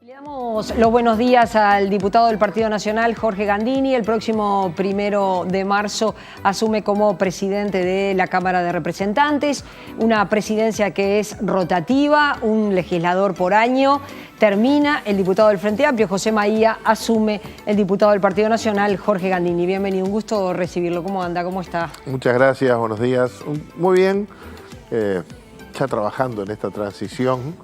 Le damos los buenos días al diputado del Partido Nacional, Jorge Gandini. El próximo 1 de marzo asume como presidente de la Cámara de Representantes, una presidencia que es rotativa, un legislador por año. Termina el diputado del Frente Amplio, José Maía, asume el diputado del Partido Nacional, Jorge Gandini. Bienvenido, un gusto recibirlo. ¿Cómo anda? ¿Cómo está? Muchas gracias, buenos días. Muy bien, ya trabajando en esta transición,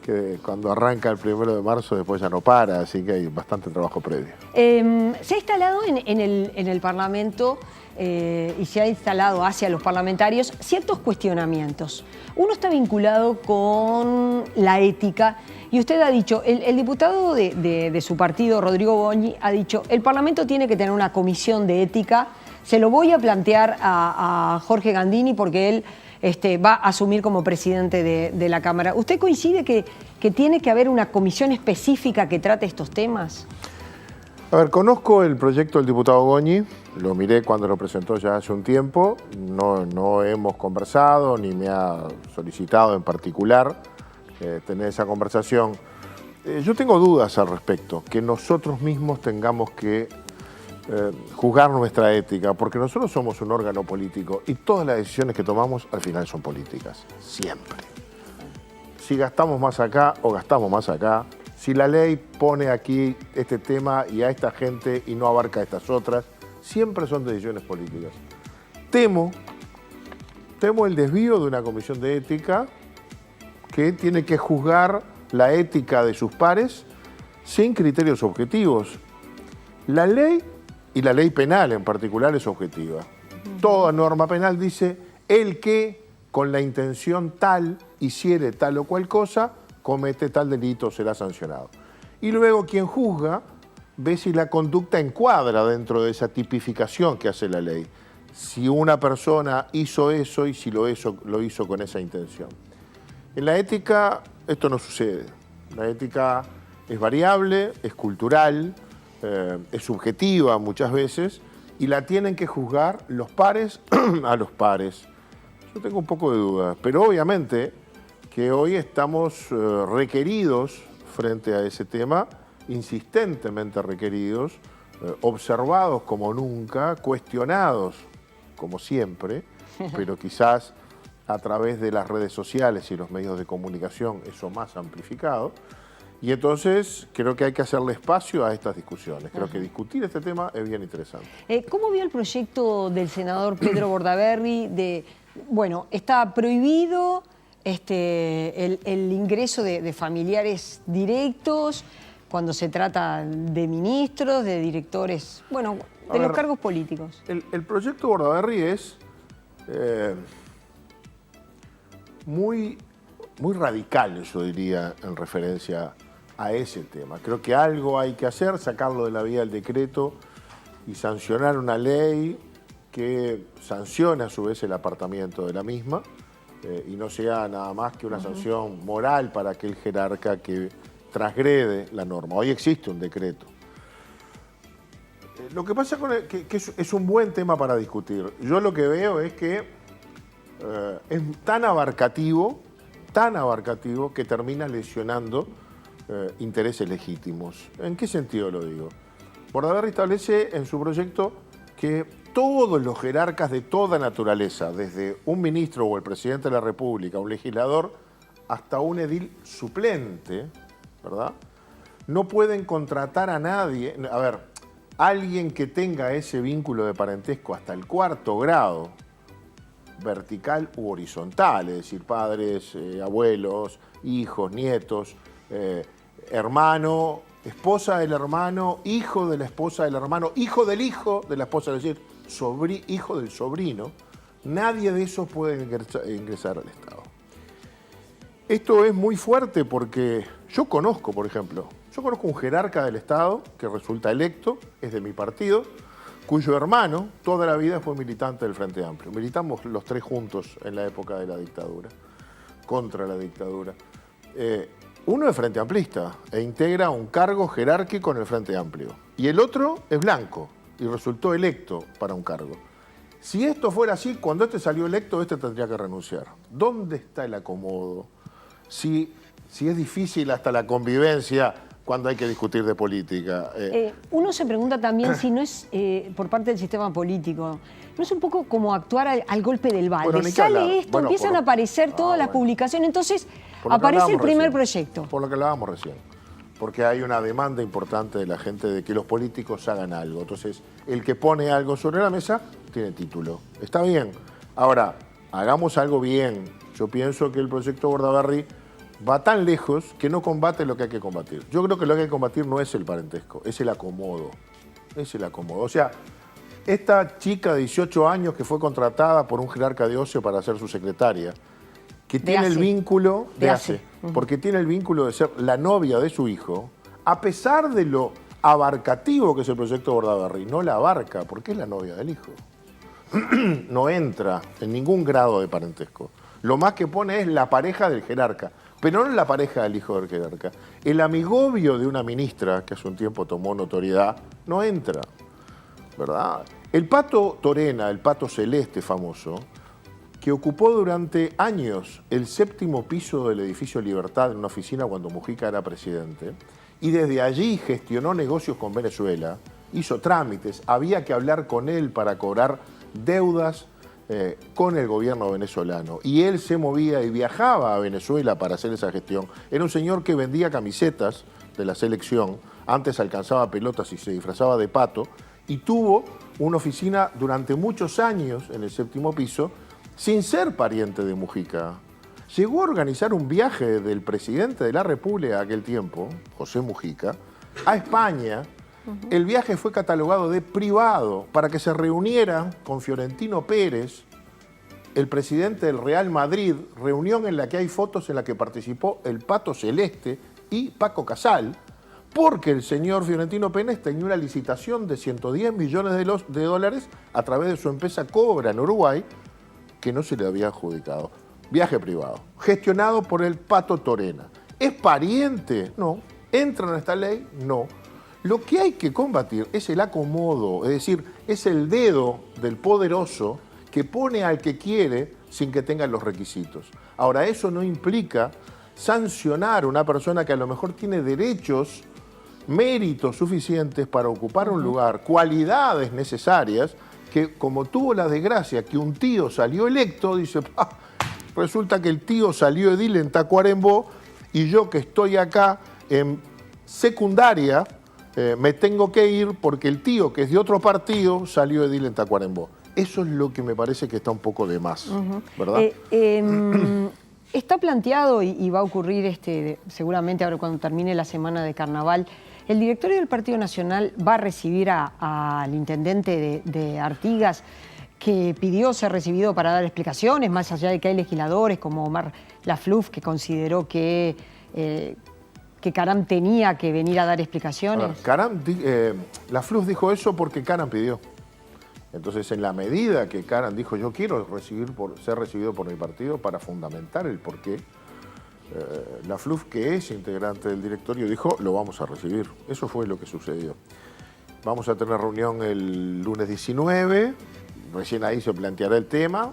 que cuando arranca el 1 de marzo después ya no para, así que hay bastante trabajo previo. Se ha instalado en el Parlamento y se ha instalado hacia los parlamentarios ciertos cuestionamientos. Uno está vinculado con la ética y usted ha dicho, el diputado de su partido, Rodrigo Goñi, ha dicho, el Parlamento tiene que tener una comisión de ética. Se lo voy a plantear a Jorge Gandini porque él va a asumir como presidente de la Cámara. ¿Usted coincide que tiene que haber una comisión específica que trate estos temas? A ver, conozco el proyecto del diputado Goñi, lo miré cuando lo presentó ya hace un tiempo, no hemos conversado ni me ha solicitado en particular tener esa conversación. Yo tengo dudas al respecto, que nosotros mismos tengamos que juzgar nuestra ética, porque nosotros somos un órgano político y todas las decisiones que tomamos al final son políticas, siempre. Si gastamos más acá o gastamos más acá, si la ley pone aquí este tema y a esta gente y no abarca a estas otras, siempre son decisiones políticas. Temo el desvío de una comisión de ética que tiene que juzgar la ética de sus pares sin criterios objetivos. La ley, y la ley penal en particular, es objetiva. Toda norma penal dice, el que con la intención tal hiciere tal o cual cosa, comete tal delito, será sancionado. Y luego quien juzga ve si la conducta encuadra dentro de esa tipificación que hace la ley. Si una persona hizo eso y si lo hizo con esa intención. En la ética esto no sucede. La ética es variable, es cultural, es subjetiva muchas veces y la tienen que juzgar los pares a los pares. Yo tengo un poco de dudas, pero obviamente que hoy estamos requeridos frente a ese tema, insistentemente requeridos, observados como nunca, cuestionados como siempre, pero quizás a través de las redes sociales y los medios de comunicación eso más amplificado. Y entonces creo que hay que hacerle espacio a estas discusiones. Creo que discutir este tema es bien interesante. ¿Cómo vio el proyecto del senador Pedro Bordaberry bueno, está prohibido el ingreso de familiares directos cuando se trata de ministros, de directores, bueno, de los cargos políticos? El proyecto Bordaberry es muy radical, yo diría, en referencia a ese tema. Creo que algo hay que hacer, sacarlo de la vía del decreto y sancionar una ley que sancione a su vez el apartamiento de la misma y no sea nada más que una sanción moral para aquel jerarca que transgrede la norma. Hoy existe un decreto. Lo que pasa con que es un buen tema para discutir. Yo lo que veo es que es tan abarcativo que termina lesionando intereses legítimos. ¿En qué sentido lo digo? Bordaberry establece en su proyecto que todos los jerarcas de toda naturaleza, desde un ministro o el presidente de la República, un legislador, hasta un edil suplente, ¿verdad?, no pueden contratar a nadie. A ver, alguien que tenga ese vínculo de parentesco hasta el 4º grado, vertical u horizontal, es decir, padres, abuelos, hijos, nietos, hermano, esposa del hermano, hijo de la esposa del hermano, hijo de la esposa, es decir, hijo del sobrino, nadie de esos puede ingresar al Estado. Esto es muy fuerte porque yo conozco, por ejemplo, un jerarca del Estado que resulta electo, es de mi partido, cuyo hermano toda la vida fue militante del Frente Amplio. Militamos los tres juntos en la época de la dictadura, contra la dictadura. Uno es Frente Amplista e integra un cargo jerárquico en el Frente Amplio. Y el otro es blanco y resultó electo para un cargo. Si esto fuera así, cuando este salió electo, este tendría que renunciar. ¿Dónde está el acomodo? Si es difícil hasta la convivencia cuando hay que discutir de política. Uno se pregunta también si no es, por parte del sistema político, no es un poco como actuar al golpe del balde. Bueno, Sale esto, empiezan a aparecer todas las publicaciones, entonces aparece el primer proyecto. Por lo que hablábamos recién. Porque hay una demanda importante de la gente de que los políticos hagan algo. Entonces, el que pone algo sobre la mesa tiene título. Está bien. Ahora, hagamos algo bien. Yo pienso que el proyecto Bordaberry va tan lejos que no combate lo que hay que combatir. Yo creo que lo que hay que combatir no es el parentesco, es el acomodo. Es el acomodo. O sea, esta chica de 18 años que fue contratada por un jerarca de ocio para ser su secretaria, que tiene el vínculo porque tiene el vínculo de ser la novia de su hijo, a pesar de lo abarcativo que es el proyecto Bordaberry, no la abarca porque es la novia del hijo. No entra en ningún grado de parentesco. Lo más que pone es la pareja del jerarca, pero no la pareja del hijo del jerarca. El amigovio de una ministra, que hace un tiempo tomó notoriedad, no entra, ¿verdad? El Pato Torena, el Pato Celeste famoso, que ocupó durante años el 7º piso del edificio Libertad en una oficina cuando Mujica era presidente, y desde allí gestionó negocios con Venezuela, hizo trámites, había que hablar con él para cobrar deudas con el gobierno venezolano, y él se movía y viajaba a Venezuela para hacer esa gestión. Era un señor que vendía camisetas de la selección, antes alcanzaba pelotas y se disfrazaba de pato, y tuvo una oficina durante muchos años en el 7º piso, sin ser pariente de Mujica. Llegó a organizar un viaje del presidente de la República de aquel tiempo, José Mujica, a España. El viaje fue catalogado de privado para que se reuniera con Fiorentino Pérez, el presidente del Real Madrid, reunión en la que hay fotos en la que participó el Pato Celeste y Paco Casal, porque el señor Fiorentino Pérez tenía una licitación de 110 millones de dólares a través de su empresa Cobra en Uruguay, que no se le había adjudicado. Viaje privado, gestionado por el Pato Torena. ¿Es pariente? No. ¿Entra en esta ley? No. Lo que hay que combatir es el acomodo, es decir, es el dedo del poderoso que pone al que quiere sin que tenga los requisitos. Ahora, eso no implica sancionar a una persona que a lo mejor tiene derechos, méritos suficientes para ocupar un lugar, cualidades necesarias, que como tuvo la desgracia que un tío salió electo, dice, resulta que el tío salió edil en Tacuarembó y yo que estoy acá en secundaria me tengo que ir porque el tío que es de otro partido salió edil en Tacuarembó. Eso es lo que me parece que está un poco de más, ¿verdad? Está planteado y va a ocurrir seguramente ahora cuando termine la semana de carnaval. El directorio del Partido Nacional va a recibir al intendente de Artigas, que pidió ser recibido para dar explicaciones, más allá de que hay legisladores como Omar Lafluf, que consideró que Caram tenía que venir a dar explicaciones. Lafluf dijo eso porque Caram pidió. Entonces, en la medida que Caram dijo, yo quiero ser recibido por mi partido para fundamentar el porqué, Lafluf, que es integrante del directorio, dijo, lo vamos a recibir. Eso fue lo que sucedió. Vamos a tener reunión el lunes 19, recién ahí se planteará el tema,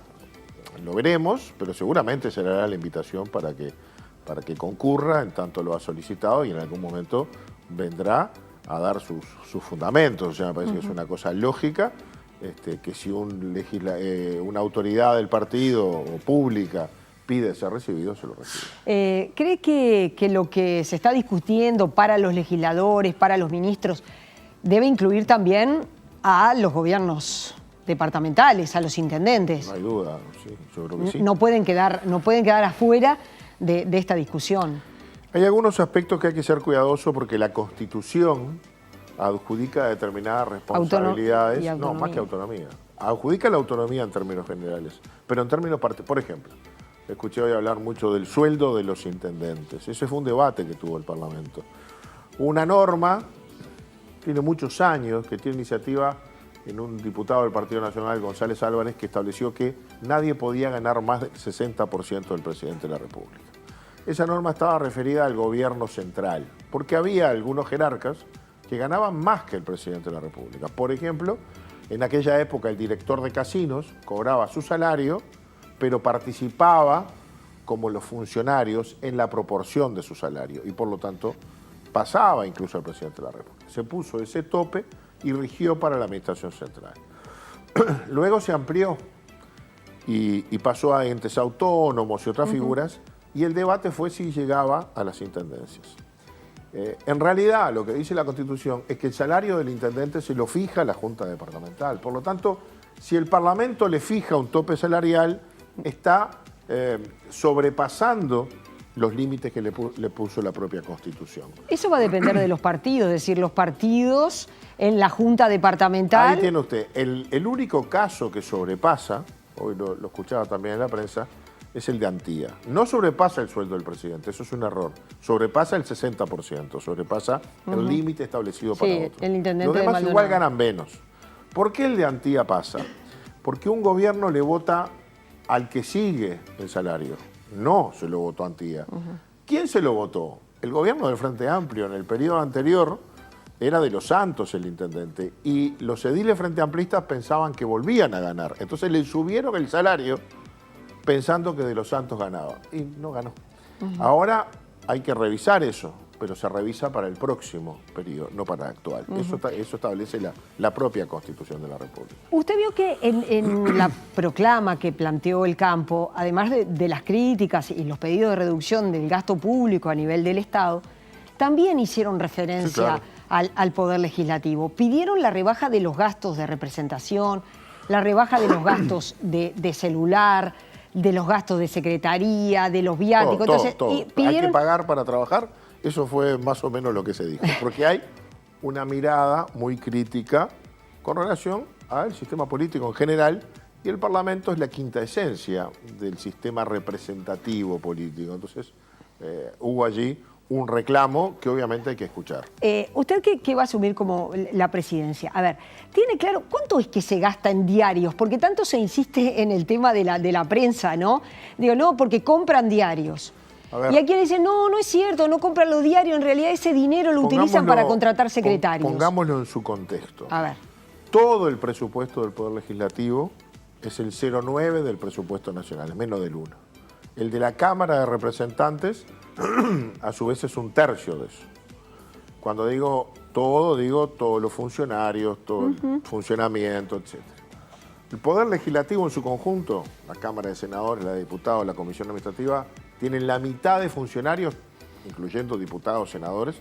lo veremos, pero seguramente se le hará la invitación para que concurra, en tanto lo ha solicitado, y en algún momento vendrá a dar sus fundamentos. O sea, me parece que es una cosa lógica, que si una autoridad del partido o pública pide ser recibido, se lo recibe. ¿Cree que lo que se está discutiendo para los legisladores, para los ministros, debe incluir también a los gobiernos departamentales, a los intendentes? No hay duda, sí, yo creo que sí. No pueden quedar afuera de esta discusión. Hay algunos aspectos que hay que ser cuidadosos porque la Constitución adjudica determinadas responsabilidades, no, más que autonomía. Adjudica la autonomía en términos generales, pero en términos por ejemplo, escuché hoy hablar mucho del sueldo de los intendentes. Ese fue un debate que tuvo el Parlamento. Una norma, tiene muchos años, que tiene iniciativa en un diputado del Partido Nacional, González Álvarez, que estableció que nadie podía ganar más del 60% del presidente de la República. Esa norma estaba referida al gobierno central, porque había algunos jerarcas que ganaban más que el presidente de la República. Por ejemplo, en aquella época el director de casinos cobraba su salario, pero participaba como los funcionarios en la proporción de su salario y por lo tanto pasaba incluso al presidente de la República. Se puso ese tope y rigió para la administración central. Luego se amplió y pasó a entes autónomos y otras figuras, y el debate fue si llegaba a las intendencias. En realidad, lo que dice la Constitución es que el salario del intendente se lo fija la Junta Departamental. Por lo tanto, si el Parlamento le fija un tope salarial, está sobrepasando los límites que le puso la propia Constitución. Eso va a depender de los partidos, es decir, los partidos en la Junta Departamental. Ahí tiene usted, el único caso que sobrepasa, hoy lo escuchaba también en la prensa, es el de Antía. No sobrepasa el sueldo del presidente, eso es un error. Sobrepasa el 60%, sobrepasa el límite establecido para otros. El intendente Los demás de igual ganan menos. ¿Por qué el de Antía pasa? Porque un gobierno le vota al que sigue el salario. No se lo votó Antía. ¿Quién se lo votó? El gobierno del Frente Amplio. En el periodo anterior era de los Santos el intendente, y los ediles frente amplistas pensaban que volvían a ganar. Entonces le subieron el salario pensando que de los Santos ganaba, y no ganó. Ahora hay que revisar eso, pero se revisa para el próximo periodo, no para el actual. Eso establece la propia Constitución de la República. Usted vio que en la proclama que planteó el campo, además de las críticas y los pedidos de reducción del gasto público a nivel del Estado, también hicieron referencia al Poder Legislativo. Pidieron la rebaja de los gastos de representación, la rebaja de los gastos de celular, de los gastos de secretaría, de los viáticos. Todo. Y pidieron... Hay que pagar para trabajar. Eso fue más o menos lo que se dijo. Porque hay una mirada muy crítica con relación al sistema político en general, y el Parlamento es la quinta esencia del sistema representativo político. Entonces, hubo allí un reclamo que obviamente hay que escuchar. Usted que va a asumir como la presidencia, a ver, ¿tiene claro cuánto es que se gasta en diarios? Porque tanto se insiste en el tema de la prensa, ¿no? Digo, no, porque compran diarios. Y hay quienes dicen, no, no es cierto, no compran los diarios, en realidad ese dinero lo utilizan para contratar secretarios. Pongámoslo en su contexto. A ver. Todo el presupuesto del Poder Legislativo es el 0,9 del presupuesto nacional, menos del 1. El de la Cámara de Representantes, a su vez, es un tercio de eso. Cuando digo todos los funcionarios, todo el funcionamiento, etc. El Poder Legislativo en su conjunto, la Cámara de Senadores, la de Diputados, la Comisión Administrativa, tienen la mitad de funcionarios, incluyendo diputados, senadores,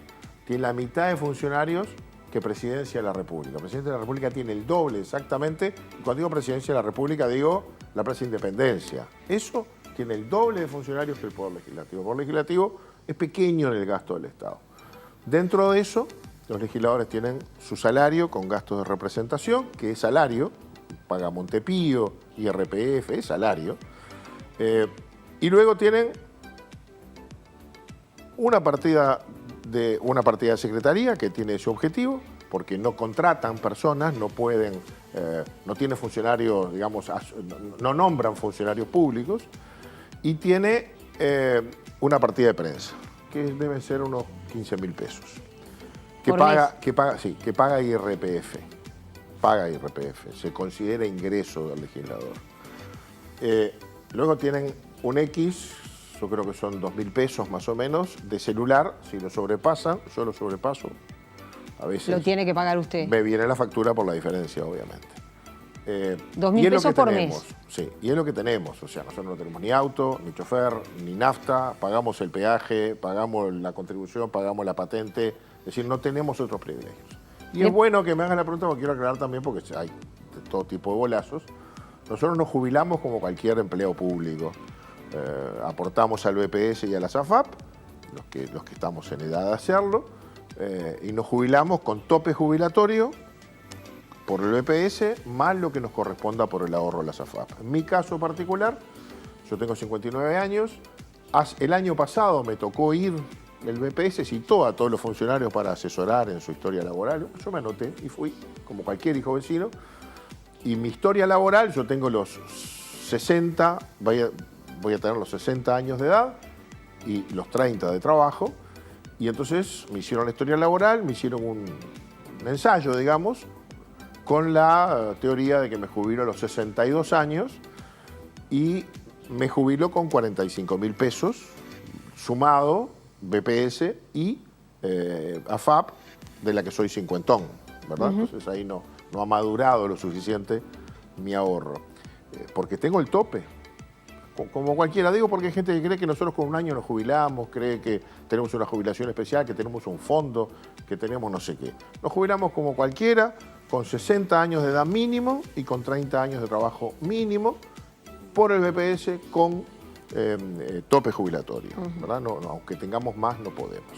tienen la mitad de funcionarios que Presidencia de la República. La Presidencia de la República tiene el doble exactamente, y cuando digo Presidencia de la República digo la Presidencia de Independencia. Eso tiene el doble de funcionarios que el Poder Legislativo. El Poder Legislativo es pequeño en el gasto del Estado. Dentro de eso, los legisladores tienen su salario con gastos de representación, que es salario, paga Montepío, IRPF, es salario, y luego tienen una partida de secretaría que tiene ese objetivo, porque no contratan personas, no pueden, no tiene funcionarios, digamos, no nombran funcionarios públicos, y tiene una partida de prensa, que deben ser unos 15.000 pesos, que paga IRPF. Paga IRPF, se considera ingreso del legislador. Luego tienen un X, yo creo que son 2.000 pesos más o menos, de celular. Si lo sobrepasan, yo lo sobrepaso, a veces lo tiene que pagar usted. Me viene la factura por la diferencia, obviamente. 2.000 pesos por mes. Sí, y es lo que tenemos. O sea, nosotros no tenemos ni auto, ni chofer, ni nafta, pagamos el peaje, pagamos la contribución, pagamos la patente. Es decir, no tenemos otros privilegios. Y es bueno que me hagan la pregunta, porque quiero aclarar también, porque hay de todo tipo de bolazos. Nosotros nos jubilamos como cualquier empleo público. Aportamos al BPS y a la SAFAP, los que estamos en edad de hacerlo, y nos jubilamos con tope jubilatorio por el BPS, más lo que nos corresponda por el ahorro de la SAFAP. En mi caso particular, yo tengo 59 años, el año pasado me tocó ir, el BPS citó a todos los funcionarios para asesorar en su historia laboral, yo me anoté y fui, como cualquier hijo vecino, y mi historia laboral, yo tengo los 60, voy a tener los 60 años de edad y los 30 de trabajo, y entonces me hicieron la historia laboral, me hicieron un ensayo, digamos, con la teoría de que me jubilo a los 62 años y me jubilo con 45.000 pesos, sumado BPS y AFAP, de la que soy cincuentón, ¿verdad? Entonces ahí no ha madurado lo suficiente mi ahorro. Porque tengo el tope. Como cualquiera, digo, porque hay gente que cree que nosotros con un año nos jubilamos, cree que tenemos una jubilación especial, que tenemos un fondo, que tenemos no sé qué. Nos jubilamos como cualquiera, con 60 años de edad mínimo y con 30 años de trabajo mínimo, por el BPS con tope jubilatorio, ¿verdad? No, aunque tengamos más, no podemos.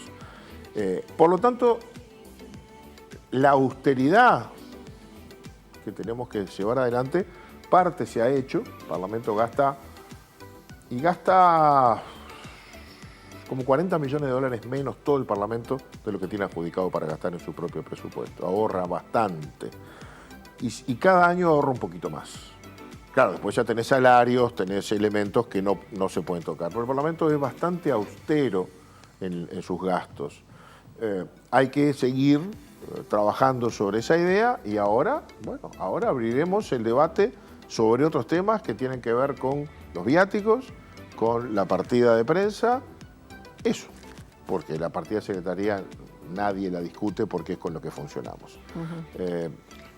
Por lo tanto, la austeridad que tenemos que llevar adelante, parte se ha hecho. El Parlamento gasta como 40 millones de dólares menos todo el Parlamento de lo que tiene adjudicado para gastar en su propio presupuesto. Ahorra bastante. Y cada año ahorra un poquito más. Claro, después ya tenés salarios, tenés elementos que no se pueden tocar. Pero el Parlamento es bastante austero en sus gastos. Hay que seguir trabajando sobre esa idea y ahora abriremos el debate sobre otros temas que tienen que ver con los viáticos, con la partida de prensa, eso, porque la partida de secretaría nadie la discute porque es con lo que funcionamos.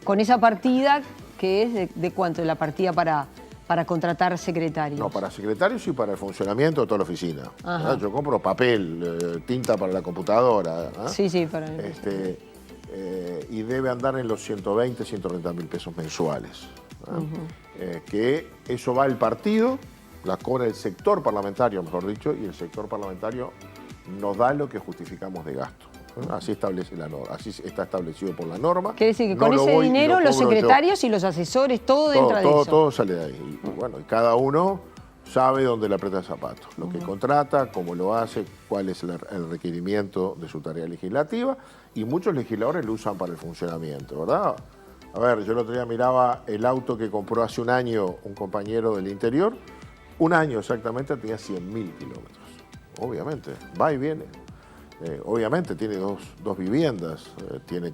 Con esa partida, ¿que es de cuánto? ¿La partida para contratar secretarios? No, para secretarios y para el funcionamiento de toda la oficina. Yo compro papel, tinta para la computadora. Sí, para y debe andar en los 120, 130 mil pesos mensuales. Que eso va al partido, la cobra el sector parlamentario, mejor dicho, y el sector parlamentario nos da lo que justificamos de gasto. Así establece la norma, así está establecido por la norma. Quiere decir que con ese dinero los secretarios y los asesores, todo entra de eso. Todo sale de ahí. Y bueno, cada uno sabe dónde le aprieta el zapato, lo que contrata, cómo lo hace, cuál es el requerimiento de su tarea legislativa, y muchos legisladores lo usan para el funcionamiento, ¿verdad? A ver, yo el otro día miraba el auto que compró hace un año un compañero del interior. Un año exactamente tenía 100.000 kilómetros. Obviamente, va y viene. Obviamente tiene dos viviendas. Tiene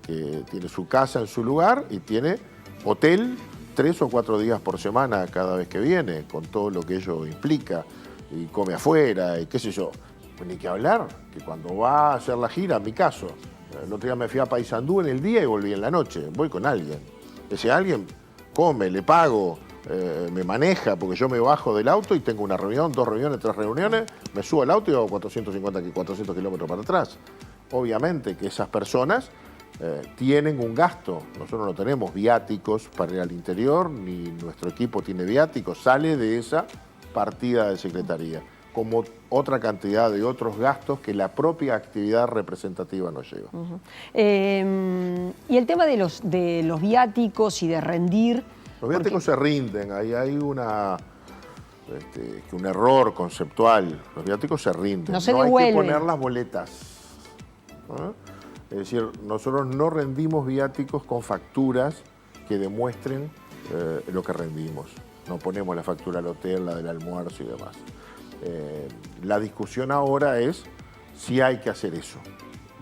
su casa en su lugar y tiene hotel 3 o 4 días por semana cada vez que viene, con todo lo que ello implica. Y come afuera y qué sé yo. Pues ni que hablar, que cuando va a hacer la gira, en mi caso, el otro día me fui a Paysandú en el día y volví en la noche. Voy con alguien. Ese alguien come, le pago, me maneja, porque yo me bajo del auto y tengo una reunión, 2 reuniones, 3 reuniones, me subo al auto y hago 400 kilómetros para atrás. Obviamente que esas personas tienen un gasto. Nosotros no tenemos viáticos para ir al interior, ni nuestro equipo tiene viáticos, sale de esa partida de secretaría, como otra cantidad de otros gastos que la propia actividad representativa nos lleva. Y el tema de los viáticos y de rendir... Los viáticos se rinden, ahí hay un error conceptual. Los viáticos se rinden, no hay que poner las boletas. Es decir, nosotros no rendimos viáticos con facturas que demuestren lo que rendimos. No ponemos la factura al hotel, la del almuerzo y demás. La discusión ahora es si hay que hacer eso.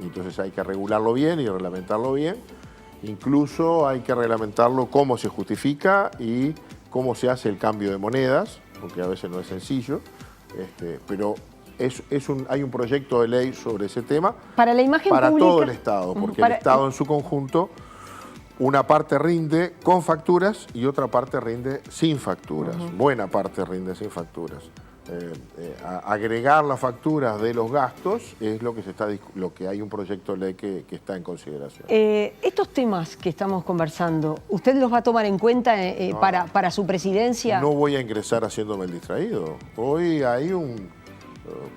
Entonces hay que regularlo bien y reglamentarlo bien. Incluso hay que reglamentarlo cómo se justifica y cómo se hace el cambio de monedas, porque a veces no es sencillo, pero hay un proyecto de ley sobre ese tema para la imagen para pública, todo el Estado, porque el Estado en su conjunto, una parte rinde con facturas y otra parte rinde sin facturas. Buena parte rinde sin facturas. Agregar las facturas de los gastos es lo que hay un proyecto de ley que está en consideración. Estos temas que estamos conversando, ¿usted los va a tomar en cuenta para su presidencia? No voy a ingresar haciéndome el distraído. Hoy hay un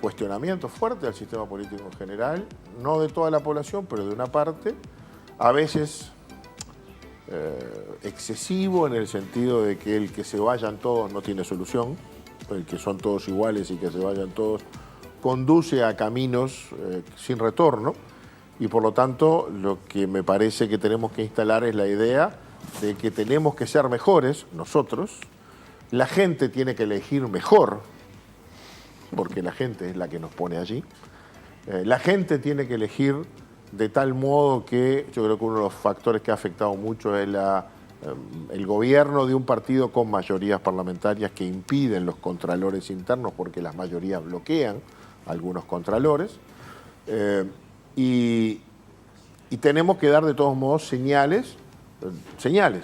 cuestionamiento fuerte al sistema político en general, no de toda la población, pero de una parte, a veces excesivo en el sentido de que el que se vayan todos no tiene solución. El que son todos iguales y que se vayan todos, conduce a caminos sin retorno, y por lo tanto lo que me parece que tenemos que instalar es la idea de que tenemos que ser mejores nosotros, la gente tiene que elegir mejor, porque la gente es la que nos pone allí, la gente tiene que elegir de tal modo que yo creo que uno de los factores que ha afectado mucho es el gobierno de un partido con mayorías parlamentarias que impiden los contralores internos porque las mayorías bloquean a algunos contralores. y tenemos que dar de todos modos señales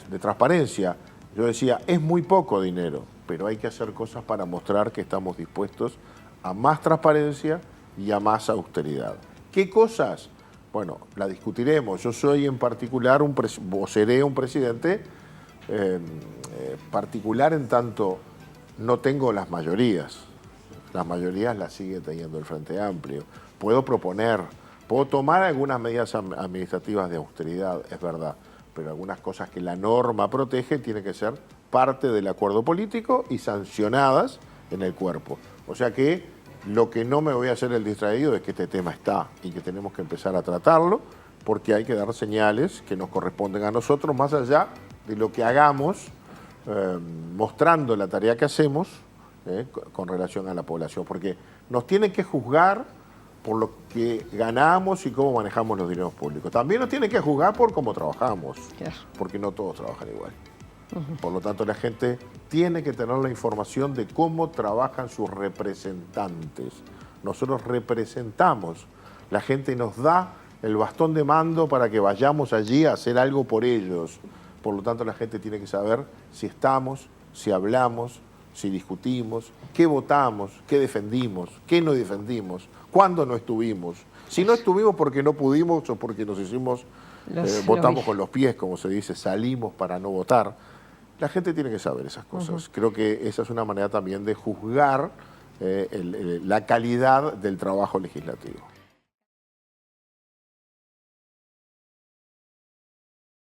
de transparencia. Yo decía, es muy poco dinero, pero hay que hacer cosas para mostrar que estamos dispuestos a más transparencia y a más austeridad. ¿Qué cosas? Bueno, la discutiremos. Yo soy en particular, o seré un presidente particular en tanto no tengo las mayorías. Las mayorías las sigue teniendo el Frente Amplio. Puedo proponer, puedo tomar algunas medidas administrativas de austeridad, es verdad, pero algunas cosas que la norma protege tienen que ser parte del acuerdo político y sancionadas en el cuerpo. O sea que lo que no me voy a hacer el distraído es que este tema está y que tenemos que empezar a tratarlo porque hay que dar señales que nos corresponden a nosotros más allá de lo que hagamos, mostrando la tarea que hacemos con relación a la población, porque nos tienen que juzgar por lo que ganamos y cómo manejamos los dineros públicos. También nos tienen que juzgar por cómo trabajamos, claro, porque no todos trabajan igual. Por lo tanto, la gente tiene que tener la información de cómo trabajan sus representantes. Nosotros representamos, la gente nos da el bastón de mando para que vayamos allí a hacer algo por ellos. Por lo tanto, la gente tiene que saber si estamos, si hablamos, si discutimos, qué votamos, qué defendimos, qué no defendimos, cuándo no estuvimos. Si no estuvimos porque no pudimos o porque nos hicimos, votamos con los pies, como se dice, salimos para no votar. La gente tiene que saber esas cosas. Creo que esa es una manera también de juzgar la calidad del trabajo legislativo.